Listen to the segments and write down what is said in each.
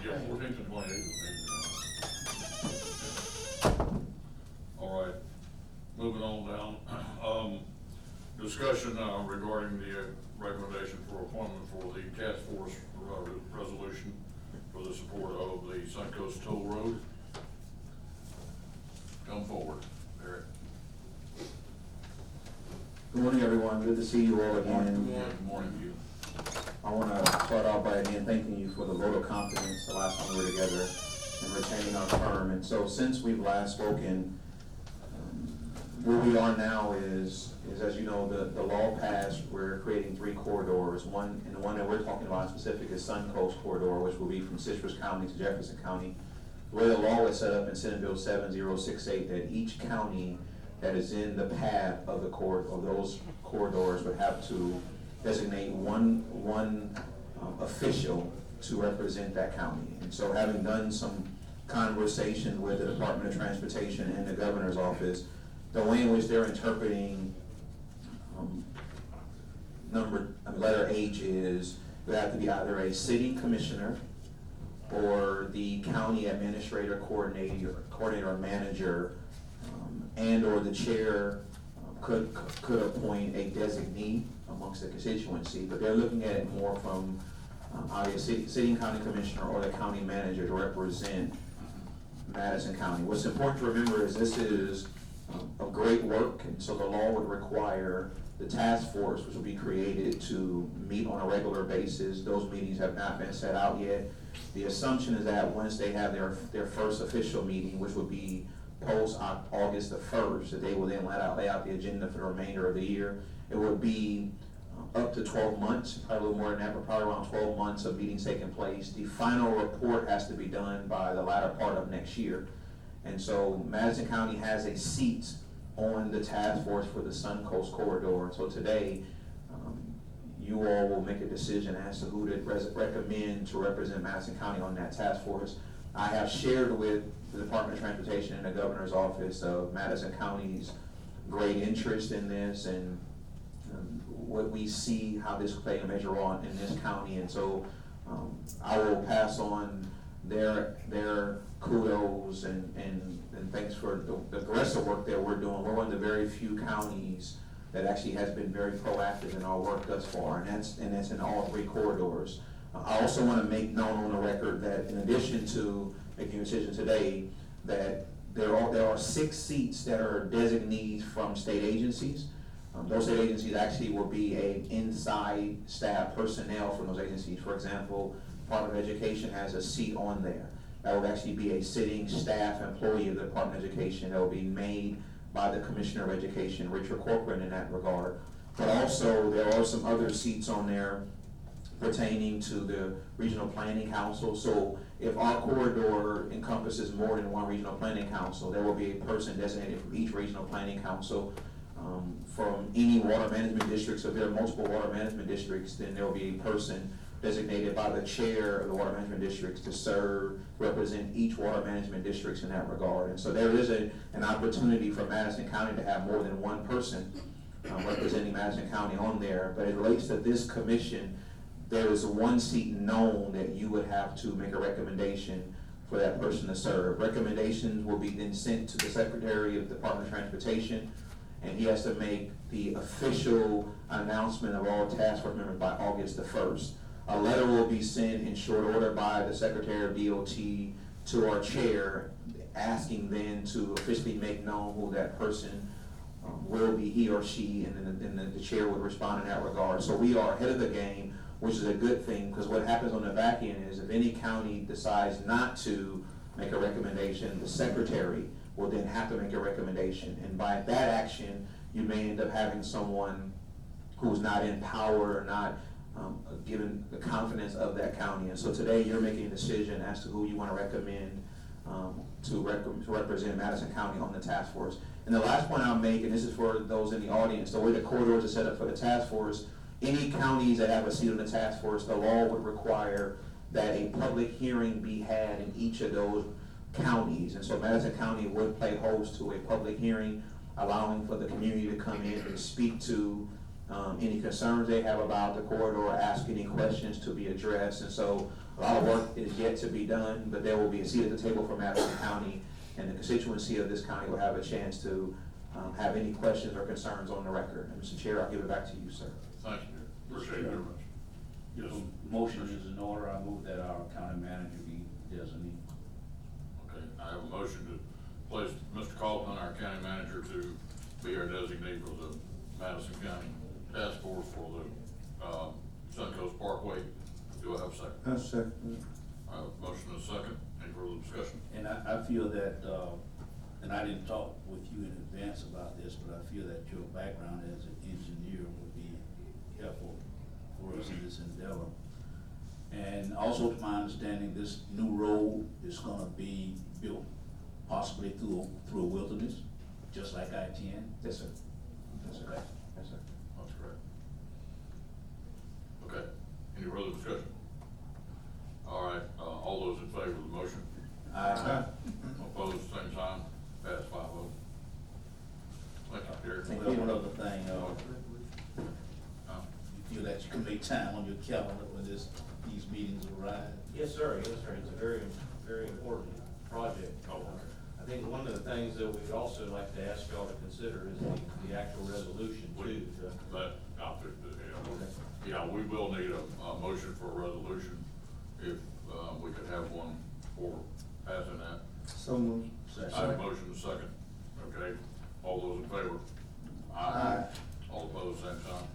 Yeah, 14th and 28th. All right, moving on down. Discussion regarding the recommendation for appointment for the task force resolution for the support of the Suncoast Toll Road. Come forward, Eric. Good morning, everyone. Good to see you all again. Good morning to you. I want to start off by again thanking you for the vote of confidence the last time we were together and retaining our firm. And so since we've last spoken, where we are now is as you know, the law passed, we're creating 3 corridors. One, and the one that we're talking about specific is Suncoast Corridor, which will be from Citrus County to Jefferson County. The way the law is set up in Senate Bill 7068, that each county that is in the path of the of those corridors would have to designate one official to represent that county. And so, having done some conversation with the Department of Transportation and the governor's office, the way in which they're interpreting letter H is there have to be either a city commissioner or the county administrator, coordinator or manager, and or the chair could appoint a designee amongst the constituency. But they're looking at it more from either a city and county commissioner or the county manager to represent Madison County. What's important to remember is this is a great work, and so the law would require the task force, which will be created, to meet on a regular basis. Those meetings have not been set out yet. The assumption is that once they have their first official meeting, which would be post August the 1st, that they will then lay out the agenda for the remainder of the year. It would be up to 12 months, probably a little more than that, but probably around 12 months of meetings taking place. The final report has to be done by the latter part of next year. And so Madison County has a seat on the task force for the Suncoast Corridor. So today, you all will make a decision as to who to recommend to represent Madison County on that task force. I have shared with the Department of Transportation and the governor's office of Madison County's great interest in this and what we see, how this play a major role in this county. And so I will pass on their kudos and thanks for the rest of the work that we're doing. We're one of the very few counties that actually has been very proactive in our work thus far, and that's in all 3 corridors. I also want to make known on the record that in addition to making a decision today, that there are 6 seats that are designees from state agencies. Those state agencies actually will be inside staff personnel from those agencies. For example, Department of Education has a seat on there. That would actually be a sitting staff employee of the Department of Education that will be made by the Commissioner of Education, Richard Corcoran, in that regard. But also, there are some other seats on there pertaining to the Regional Planning Council. So if our corridor encompasses more than one Regional Planning Council, there will be a person designated from each Regional Planning Council. From any water management districts, if there are multiple water management districts, then there will be a person designated by the chair of the water management districts to represent each water management districts in that regard. And so there is an opportunity for Madison County to have more than one person representing Madison County on there. But it relates to this commission, there is one seat known that you would have to make a recommendation for that person to serve. Recommendations will be then sent to the Secretary of the Department of Transportation, and he has to make the official announcement of all task force members by August the 1st. A letter will be sent in short order by the Secretary of DOT to our chair, asking then to officially make known who that person will be, he or she, and then the chair would respond in that regard. So we are ahead of the game, which is a good thing, because what happens on the back end is if any county decides not to make a recommendation, the secretary will then have to make a recommendation. And by that action, you may end up having someone who's not in power or not given the confidence of that county. And so today you're making a decision as to who you want to recommend to represent Madison County on the task force. And the last point I'll make, and this is for those in the audience, the way the corridors are set up for the task force, any counties that have a seat on the task force, the law would require that a public hearing be had in each of those counties. And so Madison County would play host to a public hearing, allowing for the community to come in and speak to any concerns they have about the corridor, ask any questions to be addressed. And so a lot of work is yet to be done, but there will be a seat at the table for Madison County, and the constituency of this county will have a chance to have any questions or concerns on the record. And Mr. Chair, I'll give it back to you, sir. Thank you, appreciate it very much. Yes. Motion is in order. I move that our county manager be designated. Okay, I have a motion to place Mr. Kaufman, our county manager, to be our designee for the Madison County Task Force for the, Suncoast Parkway. Do I have a second? I second. I have a motion and a second. Any further discussion? And I feel that, and I didn't talk with you in advance about this, but I feel that your background as an engineer would be helpful for us in this endeavor. And also, to my understanding, this new road is gonna be built possibly through a wilderness, just like I-10. Yes, sir. Yes, sir. Okay. Yes, sir. That's correct. Okay, any further discussion? All right, all those in favor of the motion? Aye. Opposed, same sign, pass 5-0. Thank you, Derek. Thank Well, you. one other thing, Uh, you feel that you can make time on your calendar when these meetings arise? Yes, sir, yes, sir, it's a very, very important project. Oh, okay. I think one of the things that we'd also like to ask y'all to consider is the actual resolution too. That, yeah, we will need a motion for a resolution if, we could have one for passing that. So moved. I have a motion and a second, okay, all those in favor? Aye. All opposed, same sign,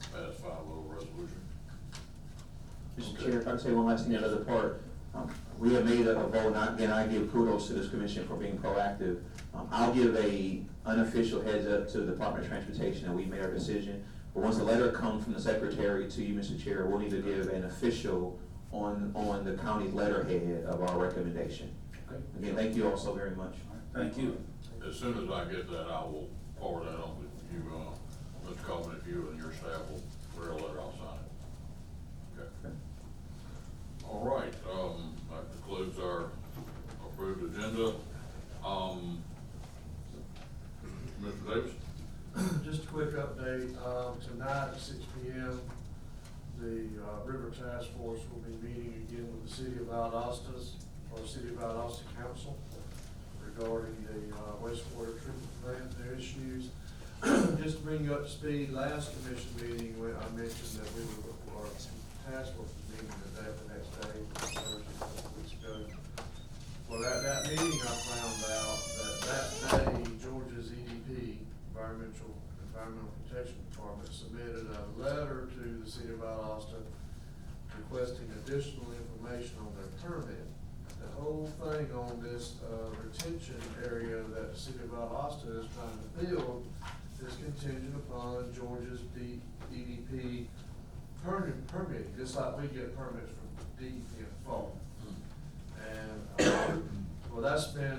pass 5-0 resolution. Mr. Okay. Chair, if I can say one last thing, the other part, we have made a vote, and again, I give kudos to this commission for being proactive. I'll give a unofficial heads up to the Department of Transportation that we made our decision. But once the letter comes from the secretary to you, Mr. Chair, we'll need to give an official on the county letterhead of our recommendation. Okay. Again, thank you all so very much. Thank you. As soon as I get that, I will forward that on to you, Mr. Coleman, if you and your staff will clear a letter, I'll sign it. Okay. All right, that concludes our approved agenda. Mr. Davis? Just a quick update, tonight at 6 p.m., the River Task Force will be meeting again with the City of Valdosta's, or City of Valdosta Council, regarding the wastewater treatment plant, their issues. Just to bring you up to speed, last commission meeting, I mentioned that our task force was meeting the next day, Thursday, a couple weeks ago. Well, at that meeting, I found out that day, Georgia's EDP, Environmental Protection Department, submitted a letter to the City of Valdosta requesting additional information on their permit. The whole thing on this retention area that the City of Valdosta is trying to build is contingent upon Georgia's DEP permitting, just like we get permits from DEP in the fall. And, well, that's been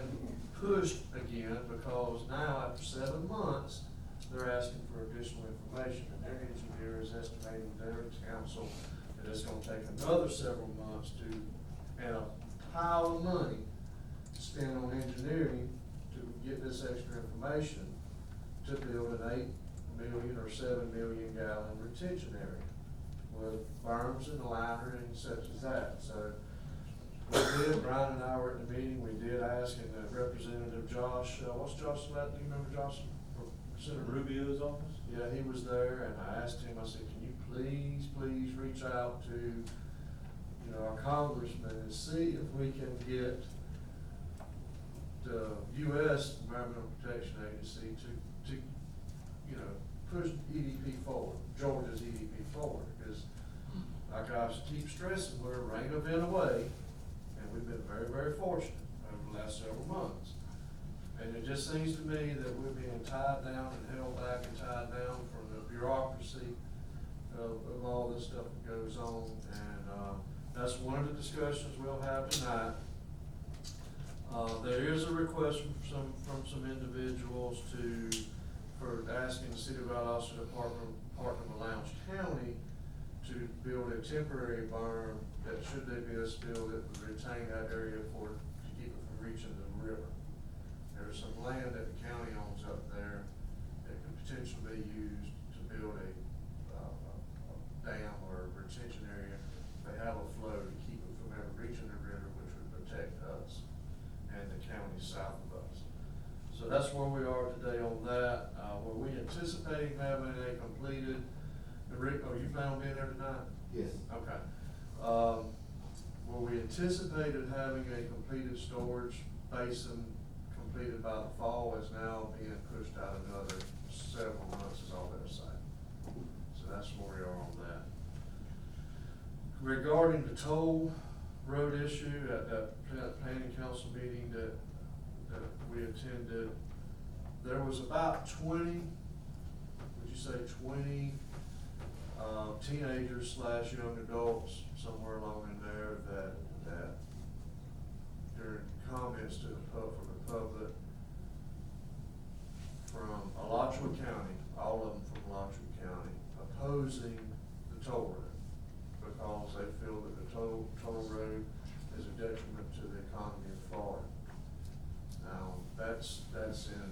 pushed again because now after 7 months, they're asking for additional information, and their engineer is estimating their council that it's gonna take another several months and a pile of money spent on engineering to get this extra information to build an 8 million or 7 million gallon retention area with berms and liner and such as that. So we did, Brian and I were at the meeting, we did ask, and Representative Josh, what's Josh's last, do you remember Josh? Representative Rubio's office? Yeah, he was there, and I asked him, I said, can you please reach out to, our congressman and see if we can get the U.S. Environmental Protection Agency to push EDP forward, Georgia's EDP forward, because like I keep stressing, we're a rain event away, and we've been very, very fortunate over the last several months. And it just seems to me that we're being tied down and held back and tied down from the bureaucracy of all this stuff that goes on. And that's one of the discussions we'll have tonight. There is a request from some individuals for asking the City of Valdosta to partner with Lowndes County to build a temporary berm that, should they be us build it, would retain that area to keep it from reaching the river. There's some land that the county owns up there that could potentially be used to build a dam or retention area, they have a flow to keep it from ever reaching the river, which would protect us and the county south of us. So that's where we are today on that. Were we anticipating having a completed, oh, you plan on being there tonight? Yes. Okay. Where we anticipated having a completed storage basin completed by the fall is now being pushed out another several months, is all they're saying. So that's where we are on that. Regarding the toll road issue at that planning council meeting that we attended, there was about 20, would you say 20 teenagers / young adults, somewhere along in there, that during comments to from the public from Alachua County, all of them from Alachua County, opposing the toll road because they feel that the toll road is a detriment to the economy of Florida. Now, that's in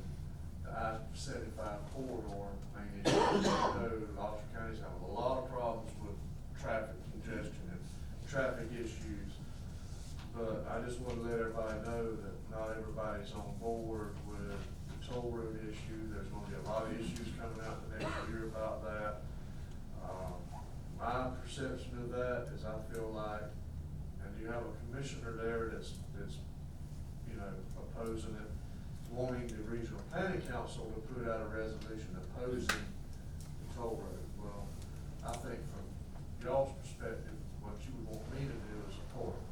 the I-75 corridor, mainly, Alachua County's having a lot of problems with traffic congestion and traffic issues. But I just want to let everybody know that not everybody's on board with the toll road issue. There's going to be a lot of issues coming out the next year about that. My perception of that is I feel like, and you have a commissioner there that's, you know, opposing it, wanting the regional planning council to put out a resolution opposing the toll road. Well, I think from y'all's perspective, what you would want me to do is support it.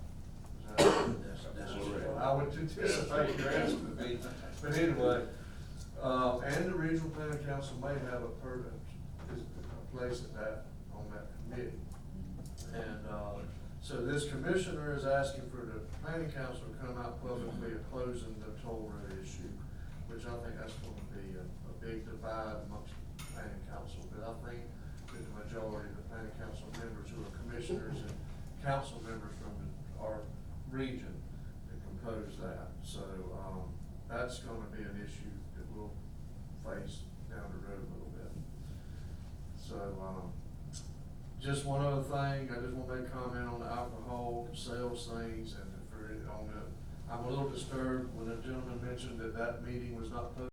That's correct. I would anticipate your answer to be, but anyway, and the regional planning council may have a place at that, on that committee. And, so this commissioner is asking for the planning council to come out publicly opposing the toll road issue, which I think that's going to be a big divide amongst the planning council. But I think that the majority of the planning council members who are commissioners and council members from our region that compose that. So, that's gonna be an issue that we'll face down the road a little bit. So, just one other thing, I just want to make a comment on the alcohol sales things and I'm a little disturbed when a gentleman mentioned that meeting was not posted